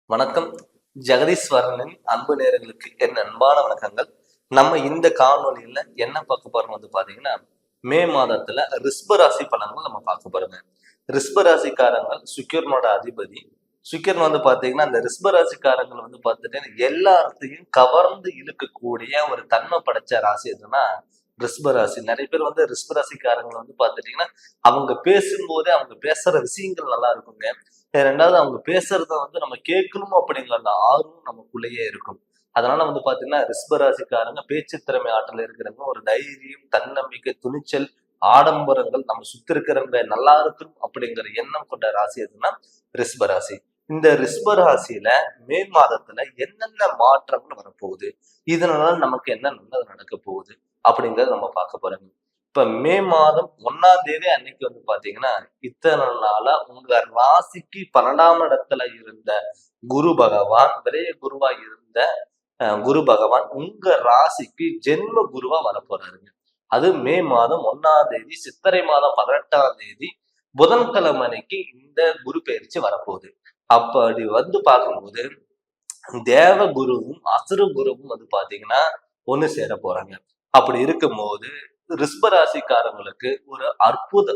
வணக்கம். ஜெகதீஸ்வரனின் அன்பு நேயர்களுக்கு என் அன்பான வணக்கங்கள். நம்ம இந்த காணொளியில என்ன பார்க்க போறோம் பாத்தீங்கன்னா, மே மாதத்துல ரிஷப ராசி பலன்கள் நம்ம பார்க்க போறோங்க. ரிஷப ராசிக்காரங்கள் சுக்கிரனோட அதிபதி. சுக்கிரன் பாத்தீங்கன்னா, அந்த ரிஷப ராசிக்காரங்கள் பாத்துட்டீங்கன்னா எல்லாத்தையும் கவர்ந்து இழுக்கக்கூடிய ஒரு தன்மை படைச்ச ராசி எதுன்னா ரிஷப ராசி. நிறைய பேர் ரிஷப ராசிக்காரங்களை பாத்துட்டீங்கன்னா, அவங்க பேசும்போதே அவங்க பேசுற விஷயங்கள் நல்லா இருக்குங்க. ரெண்டாவது அவங்க பேசுறத நம்ம கேட்கணும் அப்படிங்கிற அந்த ஆர்வம் நமக்குள்ளேயே இருக்கும். அதனால பாத்தீங்கன்னா ரிஷப ராசிக்காரங்க பேச்சு திறமை ஆற்றல் இருக்கிறவங்க ஒரு தைரியம், தன்னம்பிக்கை, துணிச்சல், ஆடம்பரங்கள் நம்ம சுத்தி இருக்கிறவங்க நல்லா இருக்கும் அப்படிங்கிற எண்ணம் கொண்ட ராசி எதுன்னா ரிஷப ராசி. இந்த ரிஷப ராசியில மே மாதத்துல என்னென்ன மாற்றங்கள் வரப்போகுது, இதனால நமக்கு என்ன நல்லது நடக்க போகுது அப்படிங்கறத நம்ம பார்க்க போறோம். இப்ப மே மாதம் 1ஆம் தேதி அன்னைக்கு பாத்தீங்கன்னா இத்தனை நாளா உங்க ராசிக்கு 12ஆம் இடத்துல இருந்த குரு பகவான், விரைய குருவா இருந்த குரு பகவான் உங்க ராசிக்கு ஜென்ம குருவா வரப்போறாருங்க. அது மே மாதம் 1ஆம் தேதி, சித்திரை மாதம் 18ஆம் தேதி புதன்கிழமை அன்னைக்கு இந்த குரு பயிற்சி வரப்போகுது. அப்படி பார்க்கும்போது தேவ குருவும் அசுர குருவும் பாத்தீங்கன்னா ஒண்ணு சேர போறாங்க. அப்படி இருக்கும்போது ரிஷப ராசிக்காரங்களுக்கு ஒரு அற்புத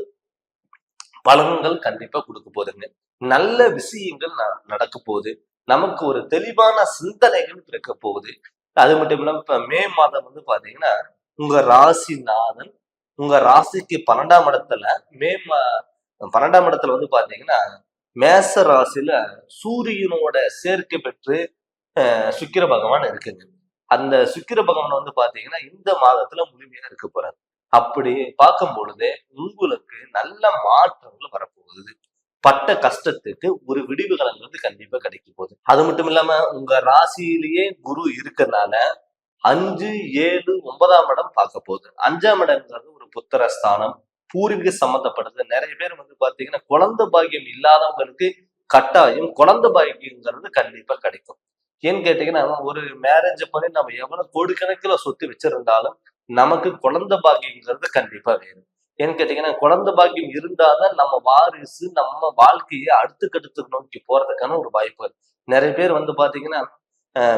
பலன்கள் கண்டிப்பா கொடுக்க போதுங்க. நல்ல விஷயங்கள் நடக்க போகுது. நமக்கு ஒரு தெளிவான சிந்தனைகள் பிறக்க போகுது. அது மட்டும் இல்லாம இப்ப மே மாதம் பாத்தீங்கன்னா உங்க ராசிநாதன் உங்க ராசிக்கு 12ஆம் இடத்துல 12ஆம் இடத்துல பாத்தீங்கன்னா மேச ராசியில சூரியனோட சேர்க்கை பெற்று சுக்கிர பகவான் இருக்குங்க. அந்த சுக்கிர பகவான் பாத்தீங்கன்னா இந்த மாதத்துல முழுமையா இருக்க போறாரு. அப்படி பார்க்கும் பொழுது உங்களுக்கு நல்ல மாற்றங்கள் வரப்போகுது. பட்ட கஷ்டத்துக்கு ஒரு விடிவுகள் கண்டிப்பா கிடைக்க போகுது. அது மட்டும் இல்லாம உங்க ராசியிலேயே குரு இருக்கிறதுனால 5, 7, 9ஆம் இடம் பார்க்க போகுது. 5ஆம் இடம்ங்கிறது ஒரு புத்திரஸ்தானம், பூர்வீக சம்பந்தப்பட்டது. நிறைய பேர் பாத்தீங்கன்னா குழந்தை பாக்கியம் இல்லாதவங்களுக்கு கட்டாயம் குழந்தை பாக்கியங்கிறது கண்டிப்பா கிடைக்கும். ஏன்னு கேட்டீங்கன்னா ஒரு மேரேஜ் பண்ணி நம்ம எவ்வளவு கோடிக்கணக்கில சொத்து வச்சிருந்தாலும் நமக்கு குழந்தை பாக்கியங்கிறது கண்டிப்பா வேணும். ஏன்னு கேட்டீங்கன்னா குழந்தை பாக்கியம் இருந்தாதான் நம்ம வாரிசு நம்ம வாழ்க்கையை அடுத்துக்கடுத்து நோக்கி போறதுக்கான ஒரு வாய்ப்பு. நிறைய பேர் பாத்தீங்கன்னா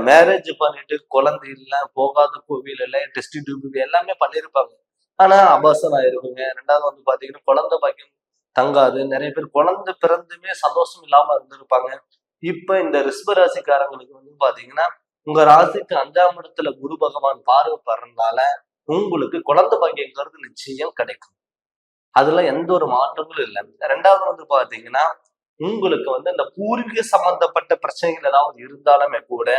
மேரேஜ் பண்ணிட்டு குழந்தை இல்ல, போகாத கோவில் இல்ல, டெஸ்ட் டியூப் எல்லாமே பண்ணிருப்பாங்க. ஆனா அபாசம் ஆயிருக்குங்க. ரெண்டாவது பாத்தீங்கன்னா குழந்தை பாக்கியம் தங்காது. நிறைய பேர் குழந்தை பிறந்துமே சந்தோஷம் இல்லாம இருந்திருப்பாங்க. இப்ப இந்த ரிஷப ராசிக்காரங்களுக்கு பாத்தீங்கன்னா உங்க ராசிக்கு 5ஆம் இடத்துல குரு பகவான் பார்வை படுறதுனால உங்களுக்கு குழந்தை பாக்கியங்கிறது நிச்சயம் கிடைக்கும். அதுல எந்த ஒரு மாற்றங்களும் இல்லை. ரெண்டாவது பாத்தீங்கன்னா உங்களுக்கு இந்த பூர்வீக சம்பந்தப்பட்ட பிரச்சனைகள் ஏதாவது இருந்தாலுமே கூட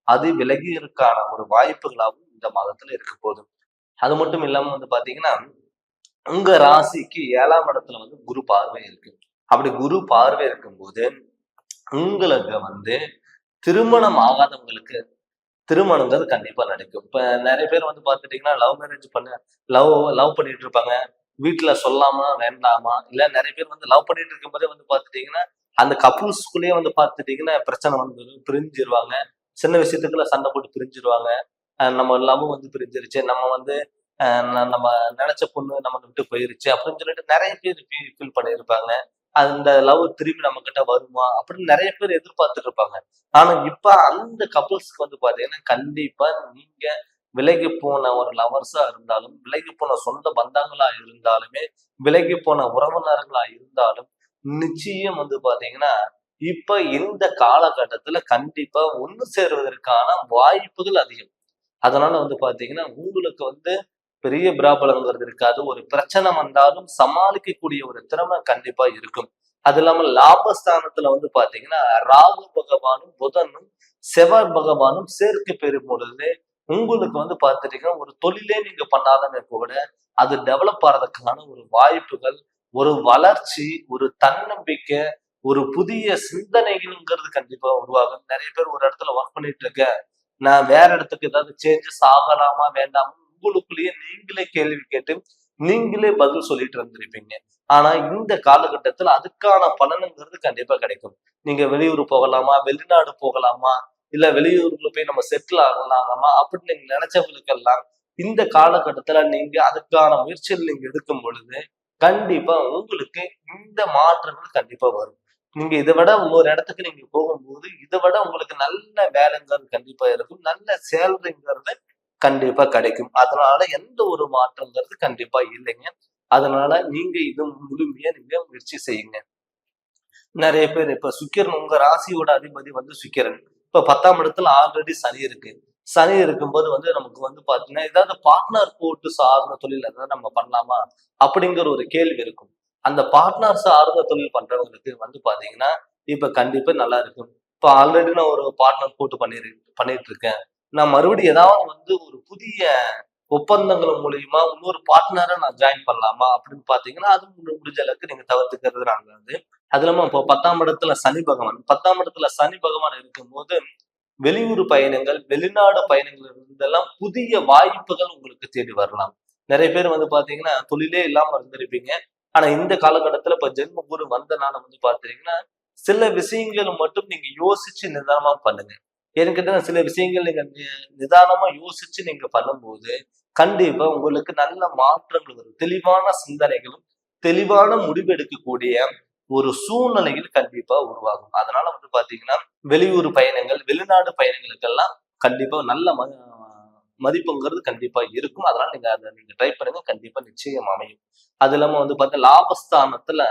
அது விலகி இருக்கான ஒரு வாய்ப்புகளாகவும் இந்த மாதத்துல இருக்க போதும். அது மட்டும் இல்லாம பாத்தீங்கன்னா உங்க ராசிக்கு 7ஆம் இடத்துல குரு பார்வை இருக்கு. அப்படி குரு பார்வை இருக்கும்போது உங்களுக்கு திருமணம் ஆகாதவங்களுக்கு திருமணங்கிறது கண்டிப்பா நடக்கும். இப்ப நிறைய பேர் பாத்துட்டீங்கன்னா லவ் மேரேஜ் லவ் பண்ணிட்டு இருப்பாங்க. வீட்டுல சொல்லாமா வேண்டாமா, இல்ல நிறைய பேர் லவ் பண்ணிட்டு இருக்கும் போதே பாத்துட்டீங்கன்னா அந்த கப்புள்ஸ்குள்ளேயே பாத்துட்டீங்கன்னா பிரச்சனை பிரிஞ்சிருவாங்க. சின்ன விஷயத்துக்குள்ள சண்டை போட்டு பிரிஞ்சிருவாங்க. நம்ம லவ் பிரிஞ்சிருச்சு, நம்ம நினைச்ச பொண்ணு நம்ம விட்டு போயிருச்சு அப்படின்னு சொல்லிட்டு நிறைய பேர் ஃபீல் பண்ணியிருப்பாங்க. அந்த லவ் திரும்பி நம்ம கிட்ட வருமா அப்படின்னு நிறைய பேர் எதிர்பார்த்துட்டு இருப்பாங்க. ஆனா இப்ப அந்த கப்புள்ஸ்க்கு பாத்தீங்கன்னா கண்டிப்பா நீங்க விலகி போன ஒரு லவர்ஸா இருந்தாலும், விலகி போன சொந்த பந்தங்களா இருந்தாலுமே, விலகி போன உறவினர்களா இருந்தாலும் நிச்சயம் பாத்தீங்கன்னா இப்ப இந்த காலகட்டத்துல கண்டிப்பா ஒண்ணு சேருவதற்கான வாய்ப்புகள் அதிகம். அதனால பாத்தீங்கன்னா உங்களுக்கு பெரிய பிராபலங்கிறது இருக்காது. ஒரு பிரச்சனை வந்தாலும் சமாளிக்கக்கூடிய ஒரு திறமை கண்டிப்பா இருக்கும். அது இல்லாம லாபஸ்தானத்துல பாத்தீங்கன்னா ராகு பகவானும் புதனும் செவ்வாய் பகவானும் சேர்க்கை பெறும் பொழுது உங்களுக்கு பாத்துட்டீங்கன்னா ஒரு தொழிலே நீங்க பண்ணாலுமே கூட அது டெவலப் ஆறதுக்கான ஒரு வாய்ப்புகள், ஒரு வளர்ச்சி, ஒரு தன்னம்பிக்கை, ஒரு புதிய சிந்தனைகள்ங்கிறது கண்டிப்பா உருவாகும். நிறைய பேர் ஒரு இடத்துல ஒர்க் பண்ணிட்டு இருக்க, நான் வேற இடத்துக்கு ஏதாவது சேஞ்சஸ் ஆகலாமா வேண்டாமா உங்களுக்குள்ளேயே நீங்களே கேள்வி கேட்டு நீங்களே பதில் சொல்லிட்டு இருந்திருப்பீங்க. ஆனா இந்த காலகட்டத்துல அதுக்கான பலனுங்கிறது கண்டிப்பா கிடைக்கும். நீங்க வெளியூர் போகலாமா, வெளிநாடு போகலாமா, இல்ல வெளியூர்ல போய் நம்ம செட்டில் ஆகலாமா அப்படின்னு நீங்க நினைச்சவங்களுக்கெல்லாம் இந்த காலகட்டத்துல நீங்க அதுக்கான முயற்சிகள் நீங்க எடுக்கும் பொழுது கண்டிப்பா உங்களுக்கு இந்த மாற்றங்கள் கண்டிப்பா வரும். நீங்க இதை விட இன்னொரு இடத்துக்கு நீங்க போகும்போது இதை விட உங்களுக்கு நல்ல வேலைங்கிறது கண்டிப்பா இருக்கும், நல்ல சேலரிங்கிறது கண்டிப்பா கிடைக்கும். அதனால எந்த ஒரு மாற்றங்கிறது கண்டிப்பா இல்லைங்க. அதனால நீங்க இது முழுமையா நீங்க முயற்சி செய்யுங்க. நிறைய பேர் இப்ப சுக்கிரன், உங்க ராசியோட அதிபதி வந்து சுக்கிரன். இப்ப 10ஆம் இடத்துல ஆல்ரெடி சனி இருக்கு. சனி இருக்கும்போது வந்து நமக்கு வந்து பாத்தீங்கன்னா ஏதாவது பார்ட்னர் போட்டு சார்ந்த தொழில் ஏதாவது நம்ம பண்ணலாமா அப்படிங்கிற ஒரு கேள்வி இருக்கும். அந்த பார்ட்னர் சார்ந்த தொழில் பண்றவங்களுக்கு வந்து பாத்தீங்கன்னா இப்ப கண்டிப்பா நல்லா இருக்கும். இப்ப ஆல்ரெடி நான் ஒரு பார்ட்னர் போட்டு பண்ணிட்டு இருக்கேன். நான் மறுபடியும் ஏதாவது வந்து ஒரு புதிய ஒப்பந்தங்கள் மூலியமா இன்னொரு பார்ட்னரை நான் ஜாயின் பண்ணலாமா அப்படின்னு பாத்தீங்கன்னா அது முடிஞ்ச அளவுக்கு நீங்க தவிர்த்துக்கிறது நல்லது. அது இல்லாம இப்போ 10ஆம் இடத்துல சனி பகவான், 10ஆம் இடத்துல சனி பகவான் இருக்கும்போது வெளியூர் பயணங்கள், வெளிநாடு பயணங்கள் இருந்தெல்லாம் புதிய வாய்ப்புகள் உங்களுக்கு தேடி வரலாம். நிறைய பேர் வந்து பாத்தீங்கன்னா தொழிலே இல்லாம இருந்திருப்பீங்க. ஆனா இந்த காலகட்டத்துல இப்ப ஜென்ம குரு வந்தனால வந்து பாத்தீங்கன்னா சில விஷயங்கள் மட்டும் நீங்க யோசிச்சு நிதானமா பண்ணுங்க. ஏன்னு கேட்டா சில விஷயங்கள் நீங்க நிதானமா யோசிச்சு நீங்க பண்ணும்போது கண்டிப்பா உங்களுக்கு நல்ல மாற்றங்கள் வரும். தெளிவான சிந்தனைகளும் தெளிவான முடிவெடுக்கக்கூடிய ஒரு சூழ்நிலைகள் கண்டிப்பா உருவாகும். அதனால வந்து பாத்தீங்கன்னா வெளியூர் பயணங்கள், வெளிநாடு பயணங்களுக்கெல்லாம் கண்டிப்பா நல்ல மதிப்புங்கிறது கண்டிப்பா இருக்கும். அதனால நீங்க அதை நீங்க ட்ரை பண்ணுங்க, கண்டிப்பா நிச்சயம் அமையும். அது இல்லாம வந்து பார்த்தா லாபஸ்தானத்துல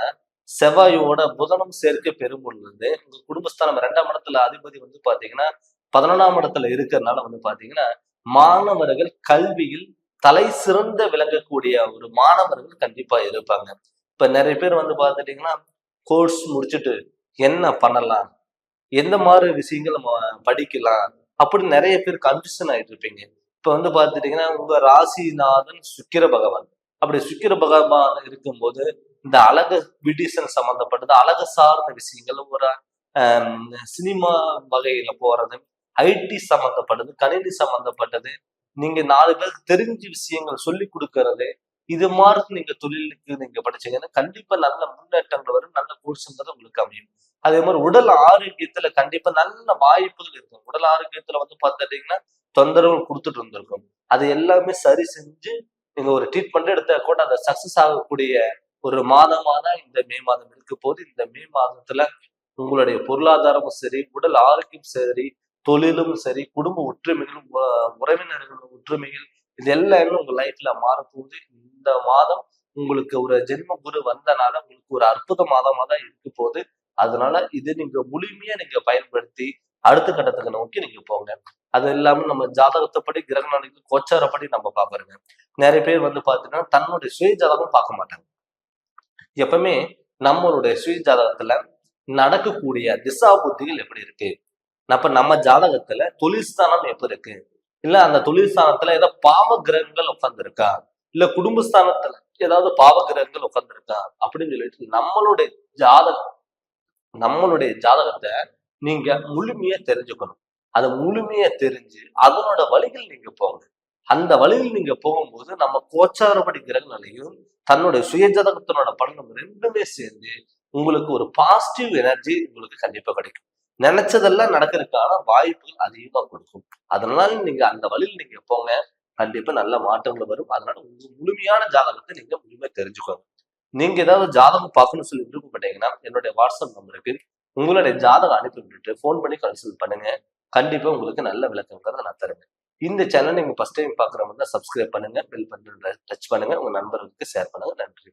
செவ்வாயோட புதனும் சேர்க்கை பெறும் பொழுது உங்க குடும்பஸ்தானம் 2ஆம் இடத்துல அதிபதி வந்து பாத்தீங்கன்னா 11ஆம் இடத்துல இருக்கிறதுனால வந்து பாத்தீங்கன்னா மாணவர்கள் கல்வியில் தலை சிறந்த விளங்கக்கூடிய ஒரு மாணவர்கள் கண்டிப்பா இருப்பாங்க. இப்ப நிறைய பேர் வந்து பாத்துட்டீங்கன்னா கோர்ஸ் முடிச்சுட்டு என்ன பண்ணலாம், எந்த மாதிரி விஷயங்கள் நம்ம படிக்கலாம் அப்படின்னு நிறைய பேர் கன்ஃபியூஷன் ஆயிட்டு இருப்பீங்க. இப்ப வந்து பாத்துட்டீங்கன்னா உங்க ராசிநாதன் சுக்கிர பகவான். அப்படி சுக்கிர பகவான் இருக்கும்போது இந்த அழகு பியூட்டிஷியன் சம்பந்தப்பட்டது, அழகு சார்ந்த விஷயங்கள், ஒரு சினிமா வகையில போறது, ஐடி சம்பந்தப்பட்டது, கணினி சம்பந்தப்பட்டது, நீங்க 4 பேருக்கு தெரிஞ்ச விஷயங்கள் சொல்லி கொடுக்கறது, இது மாதிரி நீங்க தொழிலுக்கு நீங்க படிச்சீங்கன்னா கண்டிப்பா நல்ல முன்னேற்றங்கள் வரும், நல்ல கோர்ஸ்ங்கிறது உங்களுக்கு அமையும். அதே மாதிரி உடல் ஆரோக்கியத்துல கண்டிப்பா நல்ல வாய்ப்புகள் இருக்கும். உடல் ஆரோக்கியத்துல வந்து பார்த்துட்டீங்கன்னா தொந்தரவு கொடுத்துட்டு இருந்திருக்கும். அது எல்லாமே சரி செஞ்சு நீங்க ஒரு ட்ரீட்மெண்ட் எடுத்தா கூட அதை சக்சஸ் ஆகக்கூடிய ஒரு மாதமா தான் இந்த மே மாதம் இருக்க போது. இந்த மே மாதத்துல உங்களுடைய பொருளாதாரமும் சரி, உடல் ஆரோக்கியம் சரி, தொழிலும் சரி, குடும்ப ஒற்றுமைகளும், உறவினர்கள் ஒற்றுமைகள், இது எல்லாமே உங்க லைஃப்ல மாறப்போகுது. இந்த மாதம் உங்களுக்கு ஒரு ஜென்ம குரு வந்தனால உங்களுக்கு ஒரு அற்புத மாதமா தான் இருக்க போகுது. அதனால இது நீங்க முழுமையா நீங்க பயன்படுத்தி அடுத்த கட்டத்துக்கு நோக்கி நீங்க போங்க. அது இல்லாம நம்ம ஜாதகத்தைப்படி கிரக நிலைகள் கோச்சாரப்படி நம்ம பாக்குறோங்க. நிறைய பேர் வந்து பாத்தீங்கன்னா தன்னுடைய சுய ஜாதகம் பார்க்க மாட்டாங்க. எப்பவுமே நம்மளுடைய சுய ஜாதகத்துல நடக்கக்கூடிய திசா புத்திகள் எப்படி இருக்கு, அப்ப நம்ம ஜாதகத்துல தொழில் ஸ்தானம் எப்படி இருக்கு, இல்ல அந்த தொழில் ஸ்தானத்துல ஏதாவது பாவ கிரகங்கள் உட்கார்ந்துருக்கா, இல்ல குடும்பஸ்தானத்துல ஏதாவது பாவ கிரகங்கள் உட்கார்ந்துருக்கா அப்படின்னு சொல்லிட்டு ஜாதகம் நம்மளுடைய ஜாதகத்தை நீங்க முழுமையா தெரிஞ்சுக்கணும். அதை முழுமையா தெரிஞ்சு அதனோட வழிகள் நீங்க போங்க. அந்த வழியில் நீங்க போகும்போது நம்ம கோச்சாரப்படி கிரகங்களையும் தன்னுடைய சுய ஜாதகத்தினோட பலனும் ரெண்டுமே சேர்ந்து உங்களுக்கு ஒரு பாசிட்டிவ் எனர்ஜி உங்களுக்கு கண்டிப்பா கிடைக்கும். நினைச்சதெல்லாம் நடக்கிறதுக்கான வாய்ப்புகள் அதிகமா கொடுக்கும். அதனால நீங்க அந்த வழியில் நீங்க போங்க, கண்டிப்பா நல்ல மாற்றங்கள் வரும். அதனால உங்க முழுமையான ஜாதகத்தை நீங்க முழுமையா தெரிஞ்சுக்கோங்க. நீங்க ஏதாவது ஜாதகம் பார்க்கணும்னு சொல்லி விருப்பப்பட்டீங்கன்னா என்னுடைய வாட்ஸ்அப் நம்பருக்கு உங்களுடைய ஜாதகம் அனுப்பி விட்டுட்டு ஃபோன் பண்ணி கன்சல்ட் பண்ணுங்க. கண்டிப்பா உங்களுக்கு நல்ல விளக்கங்கிறத நான் தருவேன். இந்த சேனல் நீங்க ஃபர்ஸ்ட் டைம் பாக்குற மாதிரி சப்ஸ்கிரைப் பண்ணுங்க, பெல் பட்டன் டச் பண்ணுங்க, உங்க நண்பர்களுக்கு ஷேர் பண்ணுங்க. நன்றி.